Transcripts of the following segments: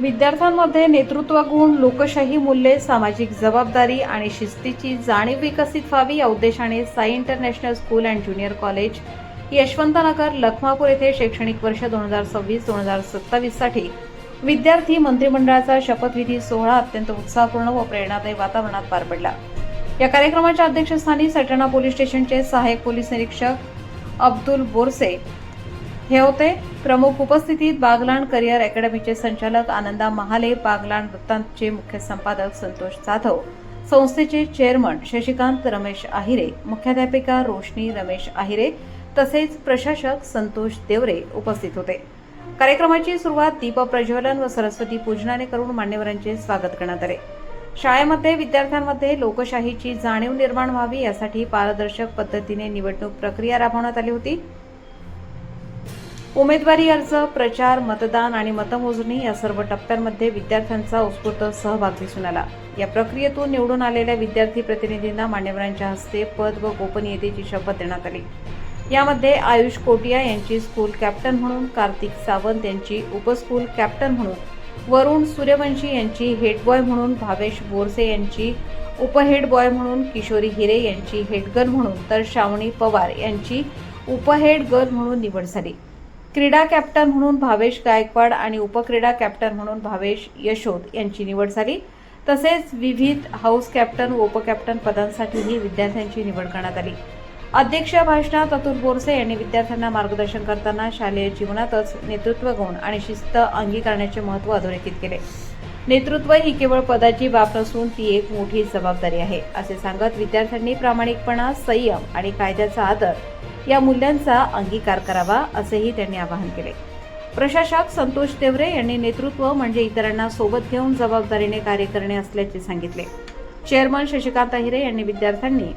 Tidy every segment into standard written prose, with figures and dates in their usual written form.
विद्यार्थ्यांमध्ये नेतृत्व गुण, लोकशाही मूल्ये, सामाजिक जबाबदारी आणि शिस्तीची जाणीव विकसित व्हावी या उद्देशाने Sai international school and junior college, Yashwantnagar, Lakhmapur येथे शैक्षणिक वर्ष 2026-2027 साठी विद्यार्थी मंत्रिमंडळाचा शपथविधी सोहळा अत्यंत उत्साहपूर्ण व प्रेरणादायी वातावरणात पार पडला। या कार्यक्रमाच्या अध्यक्षस्थानी सटाणा पोलीस स्टेशनचे सहाय्यक पोलीस निरीक्षक अब्दुल बोरसे हे होते। प्रमुख उपस्थितीत बागलाण करिअर अकॅडमीचे संचालक आनंदा महाले, बागलाण वृत्तांतचे मुख्य संपादक संतोष जाधव, संस्थेचे चेअरमन शशिकांत रमेश आहिरे, मुख्याध्यापिका रोशनी रमेश आहिरे तसेच प्रशासक संतोष देवरे उपस्थित होते। कार्यक्रमाची सुरुवात दीप प्रज्वलन व सरस्वती पूजनाने करून मान्यवरांचे स्वागत करण्यात आले। शाळेमध्ये विद्यार्थ्यांमध्ये लोकशाहीची जाणीव निर्माण व्हावी यासाठी पारदर्शक पद्धतीने निवडणूक प्रक्रिया राबवण्यात आली होती। उमेदवारी अर्ज, प्रचार, मतदान आणि मतमोजणी या सर्व टप्प्यांमध्ये विद्यार्थ्यांचा उत्स्फूर्त सहभाग दिसून आला। या प्रक्रियेतून निवडून आलेल्या विद्यार्थी प्रतिनिधींना मान्यवरांच्या हस्ते पद व गोपनीयतेची शपथ देण्यात आली। यामध्ये आयुष कोटिया यांची स्कूल कॅप्टन म्हणून, कार्तिक सावंत यांची उपस्कूल कॅप्टन म्हणून, वरुण सूर्यवंशी यांची हेड बॉय म्हणून, भावेश बोरसे यांची उपहेड बॉय म्हणून, किशोरी हिरे यांची हेड गर्ल म्हणून तर श्रावणी पवार यांची उपहेड गर्ल म्हणून निवड झाली। क्रीडा कॅप्टन म्हणून भावेश गायकवाड आणि उपक्रीडा कॅप्टन म्हणून भावेश यशोद यांची निवड झाली। तसेच विविध हाऊस कॅप्टन व उपकॅप्टन पदांसाठीही विद्यार्थ्यांची निवड करण्यात आली। अध्यक्ष भाषणात अतुल बोरसे यांनी विद्यार्थ्यांना मार्गदर्शन करताना शालेय जीवनातच नेतृत्व गुण आणि शिस्त अंगीकारण्याचे महत्त्व अधोरेखित केले। नेतृत्व ही केवळ पदाची बाब नसून ती एक मोठी जबाबदारी आहे असे सांगत विद्यार्थ्यांनी प्रामाणिकपणा, संयम आणि कायद्याचा आदर या मूल्यांचा अंगीकार करावा असेही त्यांनी आवाहन केले। प्रशासक संतोष देवरे यांनी नेतृत्व म्हणजे इतरांना सोबत घेऊन जबाबदारीने कार्य करणे असल्याचे सांगितले। चेअरमन शशिकांत आहिरे यांनी विद्यार्थ्यांनी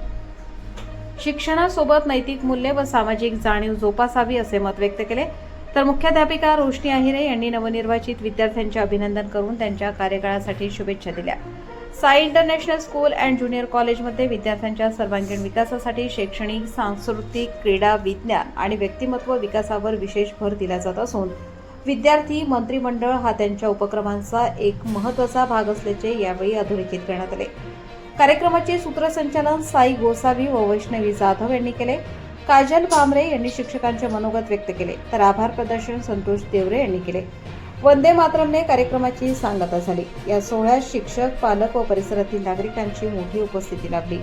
शिक्षणासोबत नैतिक मूल्ये व सामाजिक जाणीव जोपासावी असे मत व्यक्त केले। तर मुख्याध्यापिका रोशनी आहिरे यांनी नवनिर्वाचित विद्यार्थ्यांचे अभिनंदन करून त्यांच्या कार्यकाळासाठी शुभेच्छा दिल्या। Sai international school and junior कॉलेजमध्ये विद्यार्थ्यांच्या सर्वांगीण विकासासाठी शैक्षणिक, सांस्कृतिक, क्रीडा, विज्ञान आणि व्यक्तिमत्व विकासावर विशेष भर दिला जात असून विद्यार्थी मंत्रिमंडळ हा त्यांच्या उपक्रमांचा एक महत्त्वाचा भाग असल्याचे यावेळी अधोरेखित करण्यात आले। कार्यक्रमाचे सूत्रसंचालन साई गोसावी व वैष्णवी जाधव यांनी केले। काजल भामरे यांनी शिक्षकांचे मनोगत व्यक्त केले तर आभार प्रदर्शन संतोष देवरे यांनी केले। वंदे मातरमने कार्यक्रमाची सांगता झाली। या सोहळ्यात शिक्षक, पालक व परिसरातील नागरिकांची मोठी उपस्थिती लाभली।